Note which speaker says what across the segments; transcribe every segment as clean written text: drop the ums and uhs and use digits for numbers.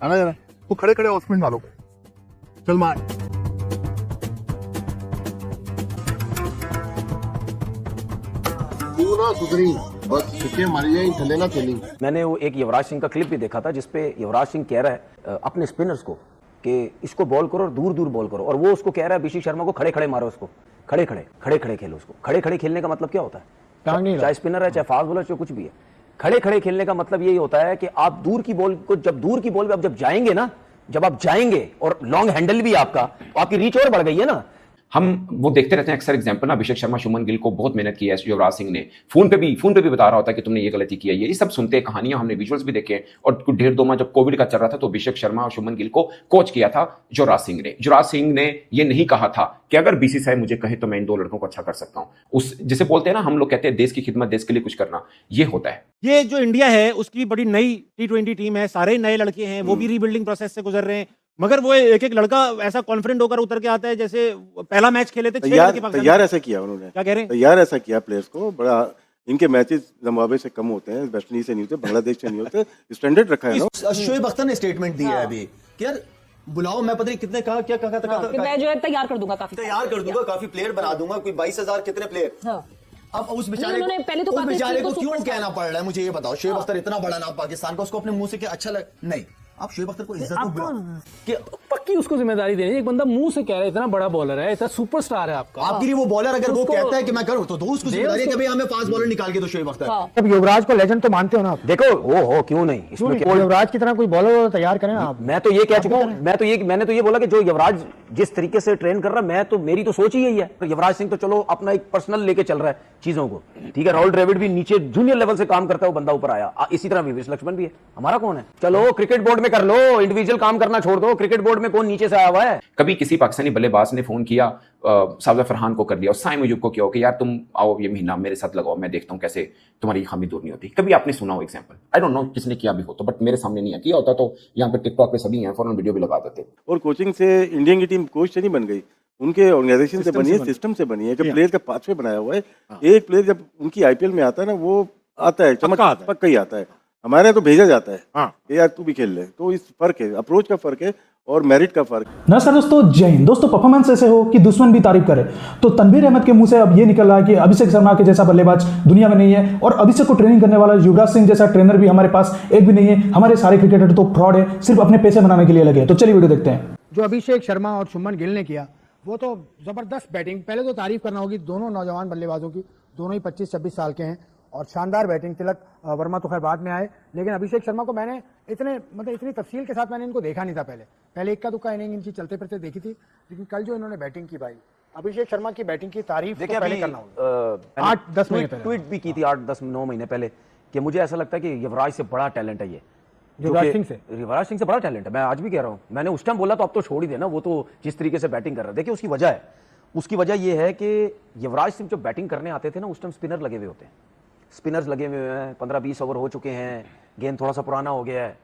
Speaker 1: आना जरा, वो खड़े खड़े हॉस्पिटल डालो, चल मार। तू ना सुधरी, बस छुट्टियां मारी जाए, थले ना चली।
Speaker 2: मैंने वो एक युवराज सिंह का क्लिप भी देखा था जिसपे युवराज सिंह कह रहा है अपने स्पिनर्स को कि इसको बॉल करो और दूर दूर बॉल करो, और वो उसको कह रहा है अभिषेक शर्मा को खड़े खड़े मारो, उसको खड़े खड़े खेलो। उसको खड़े खड़े खेलने का मतलब क्या होता है? चाहे स्पिनर है, चाहे फास्ट बॉलर, चाहे कुछ भी है, खड़े खड़े खेलने का मतलब यही होता है कि आप दूर की बॉल को, जब दूर की बॉल पे आप जब जाएंगे ना, जब आप जाएंगे और लॉन्ग हैंडल भी आपका, तो आपकी रीच और बढ़ गई है ना।
Speaker 3: हम वो देखते रहते हैं अक्सर एग्जांपल ना, अभिषेक शर्मा, शुभमन गिल को बहुत मेहनत की है युवराज सिंह ने, फोन पे भी बता रहा होता है कि तुमने ये गलती की है, ये सब सुनते हैं, कहानियां हमने विजुअल्स भी देखे हैं। और कुछ डेढ़ दो माह जब कोविड का चल रहा था तो अभिषेक शर्मा और शुभमन गिल को कोच किया था युवराज सिंह ने। युवराज सिंह ने ये नहीं कहा था कि अगर बीसीसीआई मुझे कहे तो मैं इन दो लड़कों को अच्छा कर सकता हूं। उस जिसे बोलते हैं ना हम लोग कहते हैं देश की खिदमत, देश के लिए कुछ करना, ये होता है।
Speaker 4: ये जो इंडिया है उसकी बड़ी नई T20 टीम है, सारे नए लड़के हैं, वो भी रीबिल्डिंग प्रोसेस से गुजर रहे हैं, मगर वो एक एक लड़का ऐसा कॉन्फिडेंट होकर उतर के आता है जैसे पहला मैच खेले थे।
Speaker 5: तैयार ऐसा किया उन्होंने,
Speaker 4: क्या कह रहे हैं?
Speaker 5: तैयार ऐसा किया प्लेयर्स को। बड़ा इनके मैचेस जिम्बाब्वे से कम होते हैं, वेस्ट इंडीज से नहीं होते, बांग्लादेश से नहीं होते, स्टैंडर्ड रखा है ना।
Speaker 6: शोएब अख्तर ने स्टेटमेंट दिया है अभी कि यार बुलाओ, मैं पता नहीं कितने कहा क्या कहा था
Speaker 7: कि मैं जो है तैयार कर दूंगा,
Speaker 6: काफी प्लेयर बना दूंगा, कोई 22,000 कितने प्लेयर। अब उस बेचारे को क्यों कहना पड़ रहा है, मुझे ये बताओ। शोएब अख्तर इतना बड़ा नाम पाकिस्तान का, उसको अपने मुंह से क्या अच्छा नहीं, आप शोएब अख्तर को इज्जत
Speaker 8: कि पक्की उसको जिम्मेदारी देनी। एक बंदा मुंह से कह रहा है इतना बड़ा बॉलर है, इतना सुपरस्टार है आपका,
Speaker 6: आपके लिए वो बॉलर अगर वो कहता है कि मैं करूं तो दो उसको जिम्मेदारी है कि भाई हमें फास्ट बॉलर निकाल के दो शोएब अख्तर।
Speaker 4: अब युवराज को लेजेंड तो मानते हो ना आप?
Speaker 2: देखो हो क्यों नहीं, इसमें
Speaker 4: युवराज की तरह कोई बॉलर तैयार करें आप।
Speaker 2: मैं तो ये कह चुका हूं, मैंने तो ये बोला कि जो युवराज जिस तरीके से ट्रेन कर रहा है, मेरी तो सोच ही यही है। युवराज सिंह तो चलो अपना एक पर्सनल लेके चल रहा है चीजों को, ठीक है। राहुल द्रविड़ भी नीचे जूनियर लेवल से काम करता है, वो बंदा ऊपर आया, इसी तरह विवेश लक्ष्मण भी है। हमारा कौन है? चलो क्रिकेट बोर्ड में कर लो, इंडिविजुअल काम करना छोड़ दो, क्रिकेट बोर्ड में कौन नीचे से आया हुआ है?
Speaker 3: कभी किसी पाकिस्तानी बल्लेबाज ने फोन किया साजिद फरहान को कर दिया और साइम अयूब को किया कि यार तुम आओ ये महीना मेरे साथ लगाओ, मैं देखता हूं कैसे तुम्हारी खामी दूर नहीं होती। कभी आपने सुना हो एग्जांपल? आई डोंट नो किसने किया भी हो तो, बट मेरे सामने नहीं किया होता तो यहाँ पे टिकटॉक पे सभी हैं, फौरन वीडियो भी लगा देते।
Speaker 5: और कोचिंग से इंडियन की टीम कोच से नहीं बन गई, उनके ऑर्गेनाइजेशन से बनी है, सिस्टम से बनी है कि प्लेयर का पाथवे बनाया हुआ है। एक प्लेयर जब उनकी आईपीएल में आता है ना, वो आता है पक्का ही आता है। हमारे यहाँ तो भेजा जाता है कि यार तू भी खेल ले। तो इस फर्क है, अप्रोच का फर्क है और मेरिट का फर्क।
Speaker 9: नमस्कार दोस्तों, जय हिंद। दोस्तों परफॉर्मेंस ऐसे हो कि दुश्मन भी तारीफ करे, तो तनवीर अहमद के मुंह से अब ये निकल रहा है कि अभिषेक शर्मा के जैसा बल्लेबाज दुनिया में नहीं है, और अभिषेक को ट्रेनिंग करने वाला युवराज सिंह जैसा ट्रेनर भी हमारे पास एक भी नहीं है। हमारे सारे क्रिकेटर तो फ्रॉड है, सिर्फ अपने पैसे बनाने के लिए लगे। तो चलिए वीडियो देखते हैं।
Speaker 4: जो अभिषेक शर्मा और शुभमन गिल ने किया वो तो जबरदस्त बैटिंग। पहले तो तारीफ करना होगी दोनों नौजवान बल्लेबाजों की, दोनों ही 25-26 साल के हैं और शानदार बैटिंग। तिलक वर्मा तो खैर बाद में आए, लेकिन अभिषेक शर्मा को मैंने इतनी तफसील के साथ मैंने इनको देखा नहीं था। पहले इक्का दुक्का इनिंग इनकी चलते फिरते देखी थी, लेकिन कल जो इन्होंने बैटिंग की भाई, अभिषेक शर्मा की बैटिंग की तारीफ तो पहले करना होगा। 8-10 महीने पहले ट्वीट भी की थी, 8-10-9 महीने पहले, कि मुझे ऐसा लगता है कि युवराज से बड़ा टैलेंट है ये। युवराज सिंह से बड़ा टैलेंट है, मैं आज भी कह रहा हूं। मैंने उस टाइम बोला तो अब तो छोड़ ही देना, वो तो जिस तरीके से बैटिंग कर रहा है। देखिए उसकी वजह यह है कि युवराज सिंह जब बैटिंग करने आते थे ना, उस टाइम स्पिनर लगे हुए होते हैं, स्पिनर्स लगे हुए हैं, 15-20 ओवर हो चुके हैं, गेंद थोड़ा सा पुराना हो गया है,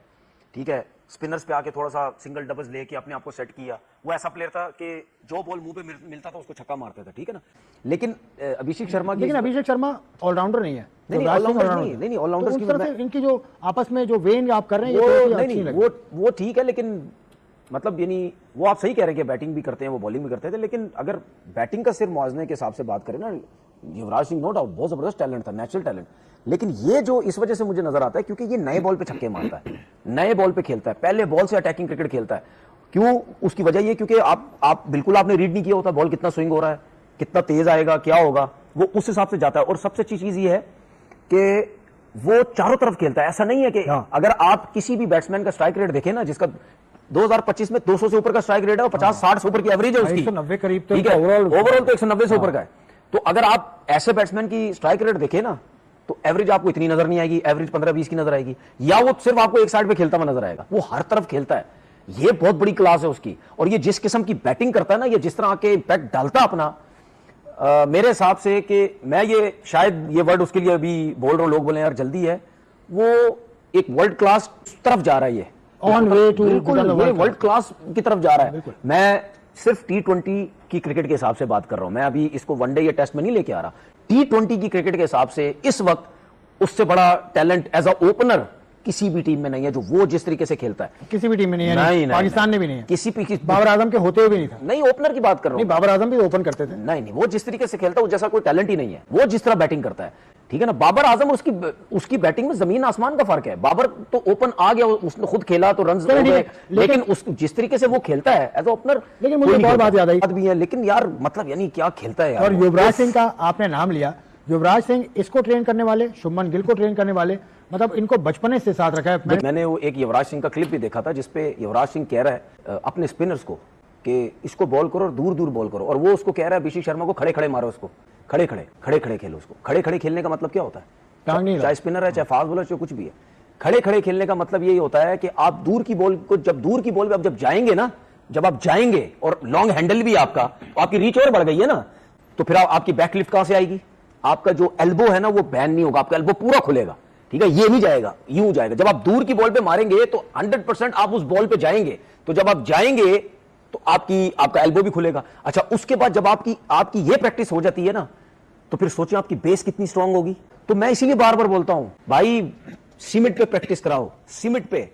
Speaker 4: ठीक है। स्पिनर्स पे आके थोड़ा सा सिंगल डबल्स लेके अपने आप को सेट किया। वो ऐसा प्लेयर था कि जो बॉल मुंह पे मिलता था उसको छक्का मारता था, ठीक है ना। लेकिन अभिषेक शर्मा ऑलराउंडर नहीं है। नहीं ऑलराउंडर की इनकी जो आपस में जो वेन आप कर रहे हैं वो ठीक है, लेकिन मतलब यानी वो आप सही कह रहे हैं कि बैटिंग भी करते हैं, वो बॉलिंग भी करते थे, लेकिन अगर बैटिंग का सिर्फ मुआवजे के हिसाब से बात करें ना, युवराज सिंह नो डाउट बहुत जबरदस्त टैलेंट था, नेचुरल टैलेंट। लेकिन ये जो इस वजह से मुझे नजर आता है क्योंकि ये नए बॉल पे छक्के मारता है, नए बॉल पे खेलता है, पहले बॉल से अटैकिंग क्रिकेट खेलता है। क्यों? उसकी वजह ये क्योंकि आप बिल्कुल आपने रीड नहीं किया होता बॉल कितना स्विंग हो रहा है, कितना तेज आएगा, क्या होगा, वो उस हिसाब से जाता है। और सबसे अच्छी चीज ये है कि वो चारों तरफ खेलता है। ऐसा नहीं है कि अगर आप किसी भी बैट्समैन का स्ट्राइक रेट देखें ना, जिसका 2025 में 200 से ऊपर का स्ट्राइक रेट है और 50-60 से ऊपर की एवरेज है उसकी, 190 करीब, ठीक है, ओवरऑल तो 190 से ऊपर का है। तो अगर आप ऐसे बैट्समैन की स्ट्राइक रेट देखें ना, तो एवरेज आपको इतनी नजर नहीं आएगी, एवरेज 15-20 की नजर आएगी, या वो सिर्फ आपको एक साइड पे खेलता हुआ नजर आएगा। वो हर तरफ खेलता है, ये बहुत बड़ी क्लास है उसकी। और ये जिस किस्म की बैटिंग करता है ना, ये जिस तरह के इम्पैक्ट डालता अपना, मेरे हिसाब से कि मैं ये शायद ये वर्ड उसके लिए अभी बोल रहा हूं, लोग बोले यार जल्दी है, वो एक वर्ल्ड क्लास तरफ जा रहा है, ये on way to world class की तरफ जा रहा है। मैं सिर्फ T20 की क्रिकेट के हिसाब से बात कर रहा हूं, मैं अभी इसको वनडे या टेस्ट में नहीं लेके आ रहा। T20 की क्रिकेट के हिसाब से इस वक्त उससे बड़ा टैलेंट एज अ ओपनर
Speaker 2: किसी भी टीम में नहीं है जो वो जिस तरीके से खेलता है।
Speaker 4: किसी भी टीम में नहीं है,
Speaker 2: नहीं,
Speaker 4: पाकिस्तान में भी नहीं है।
Speaker 2: किसी भी
Speaker 4: बाबर आजम के होते हुए भी नहीं था।
Speaker 2: नहीं, ओपनर की बात कर रहा
Speaker 4: नहीं,
Speaker 2: हूँ।
Speaker 4: बाबर आजम भी ओपन करते थे।
Speaker 2: नहीं, वो जिस तरीके से खेलता है वो जैसा कोई टैलेंट ही नहीं है। वो जिस तरह बैटिंग करता है, ठीक है ना, बाबर आजम और उसकी बैटिंग में जमीन आसमान का फर्क है। बाबर तो ओपन आ गया, उसने खुद खेला तो रन हो गए, लेकिन जिस तरीके से वो खेलता है एज ओपनर,
Speaker 4: लेकिन मुझे एक और बात याद आई
Speaker 2: भी है, लेकिन यार मतलब यानी क्या खेलता है यार।
Speaker 4: और युवराज सिंह का आपने नाम लिया, युवराज सिंह इसको ट्रेन करने वाले, शुभमन गिल को ट्रेन करने वाले, मतलब इनको बचपने से साथ रखा है।
Speaker 2: मैंने वो एक युवराज सिंह का क्लिप भी देखा था जिसपे युवराज सिंह कह रहा है अपने स्पिनर्स को कि इसको बॉल करो और दूर दूर बॉल करो, और वो उसको कह रहा है अभिषेक शर्मा को खड़े खड़े मारो, उसको खड़े खड़े खेलो उसको। खड़े खड़े खेलने का मतलब क्या होता है? चाहे स्पिनर है, चाहे फास्ट बॉलर, चाहे कुछ भी है, खड़े खड़े खेलने का मतलब यही होता है कि आप दूर की बॉल को, जब दूर की बॉल पे आप जब जाएंगे ना, जब आप जाएंगे और लॉन्ग हैंडल भी आपका, तो आपकी रीच और बढ़ गई है ना, तो फिर आपकी बैक लिफ्ट कहां से आएगी? आपका जो एल्बो है ना वो बैन नहीं होगा, आपका एल्बो पूरा खुलेगा, ठीक है, ये नहीं जाएगा, यूं जाएगा। जब आप दूर की बॉल पे मारेंगे तो 100% आप उस बॉल पे जाएंगे, तो जब आप जाएंगे तो आपका एल्बो भी खुलेगा। अच्छा, उसके बाद जब आपकी ये प्रैक्टिस हो जाती है ना, तो फिर सोचिए आपकी बेस कितनी स्ट्रांग होगी। तो मैं इसीलिए बार बार बोलता हूं भाई, सीमेंट पे प्रैक्टिस कराओ, सीमेंट पे।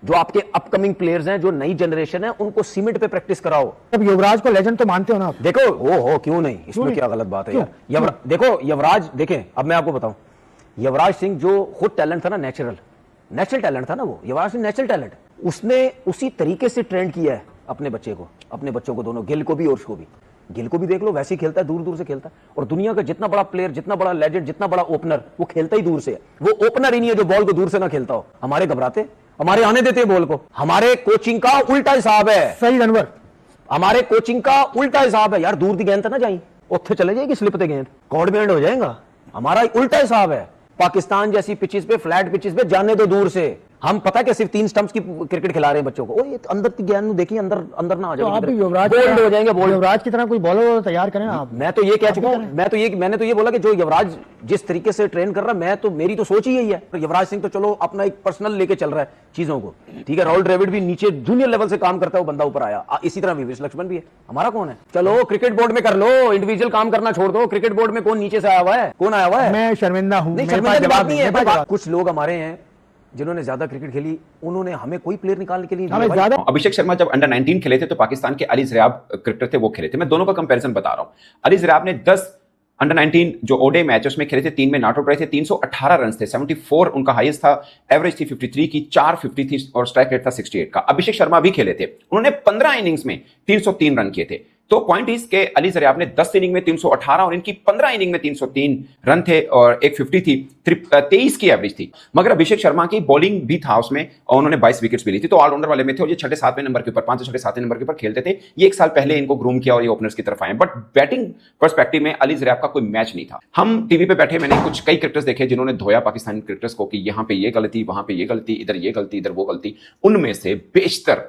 Speaker 2: जो आपके अपकमिंग प्लेयर्स हैं, जो नई जनरेशन है, उनको सीमेंट पे प्रैक्टिस कराओ।
Speaker 4: अब युवराज को लेजेंड तो मानते हो ना आप?
Speaker 2: देखो हो क्यों नहीं, इसमें क्या गलत बात है यार। देखो युवराज, देखें अब मैं आपको बताऊं, युवराज सिंह जो खुद टैलेंट था ना, नेचुरल टैलेंट था ना, वो युवराज सिंह नेचुरल टैलेंट, उसने उसी तरीके से ट्रेंड किया है अपने बच्चों को दोनों, गिल को भी और उसको भी। गिल को भी देख लो, वैसे ही खेलता है, दूर दूर से खेलता है। और दुनिया का जितना बड़ा प्लेयर, जितना बड़ा लेजेंड, जितना बड़ा ओपनर, वो खेलता ही दूर से है। वो ओपनर ही नहीं है जो बॉल को दूर से ना खेलता हो। हमारे घबराते, हमारे आने देते बॉल को। हमारे कोचिंग का उल्टा हिसाब है।
Speaker 4: सही अनवर,
Speaker 2: हमारे कोचिंग का उल्टा हिसाब है यार। दूर दी गेंद ना जाई, उत्थे चले जाएगी स्लिप ते गेंद, कॉर्ड में एंड हो जाएगा। हमारा उल्टा हिसाब है। पाकिस्तान जैसी पिचेस पे, फ्लैट पिचेस पे जाने दो दूर से। हम पता है कि सिर्फ 3 स्टंप्स की क्रिकेट खिला रहे हैं बच्चों को। ओ ये अंदर की गेंद देखिए, अंदर ना आ जाए,
Speaker 4: तो आप भी युवराज
Speaker 2: बोल्ड हो जाएंगे।
Speaker 4: युवराज की तरह कोई बॉलर तैयार करें आप।
Speaker 2: मैं तो ये कह चुका हूं, मैंने तो ये बोला कि जो युवराज जिस तरीके से ट्रेन कर रहा है, मेरी तो सोच ही यही है। युवराज सिंह तो चलो अपना एक पर्सनल लेके चल रहा है चीजों को, ठीक है। राहुल द्रविड़ भी नीचे जूनियर लेवल से काम करता है, वो बंदा ऊपर आया। इसी तरह विवेश लक्ष्मण भी है। हमारा कौन है? चलो क्रिकेट बोर्ड में कर लो, इंडिविजुअल काम करना छोड़ दो। क्रिकेट बोर्ड में कौन नीचे से आया हुआ है? कौन आया हुआ है?
Speaker 4: मैं शर्मिंदा हूं।
Speaker 2: नहीं, शर्मिंदा की बात नहीं है। कुछ लोग हमारे हैं जिन्होंने ज्यादा क्रिकेट खेली, उन्होंने हमें कोई प्लेयर निकालने के लिए
Speaker 4: ज्यादा।
Speaker 3: अभिषेक शर्मा जब अंडर 19 खेले थे तो पाकिस्तान के अली ज़रियाब क्रिकेटर थे, वो खेले थे। मैं दोनों का कंपैरिजन बता रहा हूं। अली ज़रियाब ने 10 अंडर 19 जो ओडे मैच उसमें खेले थे, 3 में नॉट आउट रहे थे, 318 रन थे, 74 उनका हाईएस्ट था, एवरेज थी 53 की, 450 थी और स्ट्राइक रेट था 68 का। अभिषेक शर्मा भी खेले थे, उन्होंने 15 इनिंग्स में 303 रन किए थे। तो पॉइंट इस के अली ज़रियाब ने 10 इनिंग में 318 और इनकी 15 इनिंग में 303 रन थे और एक 50 थी, 23 की एवरेज थी। मगर अभिषेक शर्मा की बॉलिंग भी था उसमें और उन्होंने 22 विकेट्स भी ली थी। तो ऑलराउंडर वाले में थे और ये 6-7वें नंबर के ऊपर, 5-6-7वें नंबर के ऊपर खेलते थे। ये 1 साल पहले इनको ग्रूम किया और ये ओपनर्स की तरफ आए। बट बैटिंग पर्सपेक्टिव में अली ज़रियाब का कोई मैच नहीं था। हम टीवी पे बैठे, मैंने कई क्रिकेटर्स देखे जिन्होंने धोया पाकिस्तानी क्रिकेटर्स को कि यहाँ पे ये गलती, वहां पे ये गलती, इधर ये गलती, इधर वो गलती। उनमें से बेशतर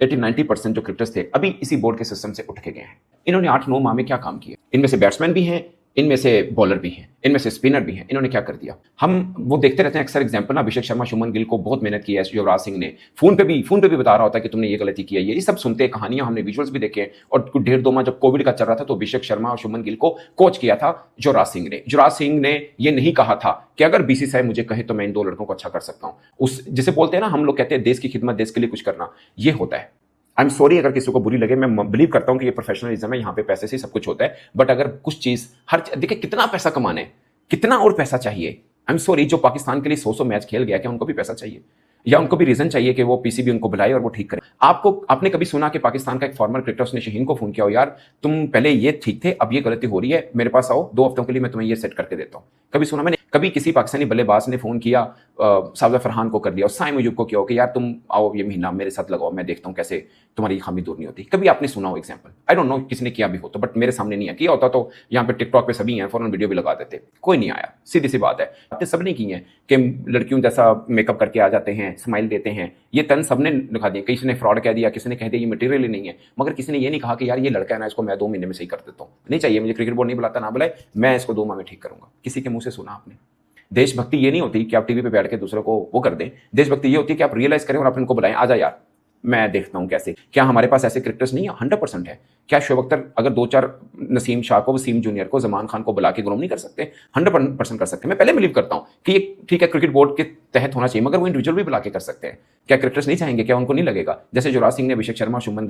Speaker 3: 80-90% जो क्रिकेटर्स थे अभी इसी बोर्ड के सिस्टम से उठ के गए हैं। इन्होंने 8-9 माह में क्या काम किया? इनमें से बैट्समैन भी हैं, इनमें से बॉलर भी हैं, इनमें से स्पिनर भी हैं। इन्होंने क्या कर दिया? हम वो देखते रहते हैं अक्सर एग्जांपल ना, अभिषेक शर्मा, शुभमन गिल को बहुत मेहनत की है युवराज सिंह ने। फोन पे भी बता रहा होता है कि तुमने ये गलती की है। ये सब सुनते हैं, कहानियां हमने विजुअल्स भी देखे हैं। और कुछ 1.5-2 माह जब कोविड का चल रहा था तो अभिषेक शर्मा और शुभमन गिल को कोच किया था युवराज सिंह ने। युवराज सिंह ने ये नहीं कहा था कि अगर बीसीसीआई मुझे कहे तो मैं इन 2 लड़कों को अच्छा कर सकता हूं। उस जिसे बोलते हैं ना, हम लोग कहते हैं देश की खिदमत, देश के लिए कुछ करना, ये होता है। आई एम सॉरी अगर किसी को बुरी लगे, मैं बिलीव करता हूं कि ये प्रोफेशनलिज्म है, यहाँ पे पैसे से सब कुछ होता है। बट अगर कुछ चीज देखिए, कितना पैसा कमाना है, कितना और पैसा चाहिए। आई एम सॉरी, जो पाकिस्तान के लिए 100 मैच खेल गया, क्या उनको भी पैसा चाहिए? या उनको भी रीजन चाहिए कि वो पीसीबी उनको बुलाए और वो ठीक करे? आपने कभी सुना कि पाकिस्तान का एक फॉर्मर क्रिकेटर उसने शाहीन को फोन किया हो, यार तुम पहले ये ठीक थे, अब ये गलती हो रही है, मेरे पास आओ 2 हफ्तों के लिए, मैं तुम्हें ये सेट करके देता हूं? कभी सुना मैंने? कभी किसी पाकिस्तानी बल्लेबाज ने फोन किया, साजिद फरहान को कर दिया और साइम अयूब को किया हो कि यार तुम आओ ये महीना मेरे साथ लगाओ, मैं देखता हूं कैसे तुम्हारी खामी दूर नहीं होती? कभी आपने सुना हो एग्जाम्पल? आई डोंट नो किसी किया भी हो तो, बट मेरे सामने नहीं है। किया होता तो यहाँ पे टिकटॉक पे सभी हैं, फौरन वीडियो भी लगा देते। कोई नहीं आया, सीधी सी बात है। आपने सबने की है कि लड़कियों जैसा मेकअप करके आ जाते हैं, स्माइल देते हैं, ये तन सबने दिखा दिया। किसी ने फ्रॉड कह दिया, किसी ने कह दिया ये मटेरियल ही नहीं है, मगर किसी ने ये नहीं कहा कि यार ये लड़का है ना, इसको मैं 2 महीने में सही कर देता हूँ। नहीं चाहिए मुझे, क्रिकेट बोर्ड नहीं बुलाता, ना बुलाए, मैं इसको 2 माह में ठीक करूंगा। किसी के मुंह से सुना आपने? देशभक्ति ये नहीं होती कि आप टीवी पे बैठ के दूसरों को वो कर दें। देशभक्ति ये होती है कि आप रियलाइज करें और आप इनको बुलाएं, आजा यार मैं देखता हूं कैसे। क्या हमारे पास ऐसे क्रिकेटर्स नहीं है? 100% है। क्या शोएब अख्तर अगर 2-4 नसीम शाह को, वसीम जूनियर को, जमान खान को बुला के ग्रूम नहीं कर सकते? 100% कर सकते हैं। मैं पहले बिलीव करता हूं कि ये ठीक है, क्रिकेट बोर्ड के तहत होना चाहिए, मगर वो इंडिविजुअल भी बुला के कर सकते हैं। क्या क्रिकेटर्स नहीं चाहेंगे? क्या उनको नहीं लगेगा? जैसे युवराज सिंह ने अभिषेक शर्मा, शुभमन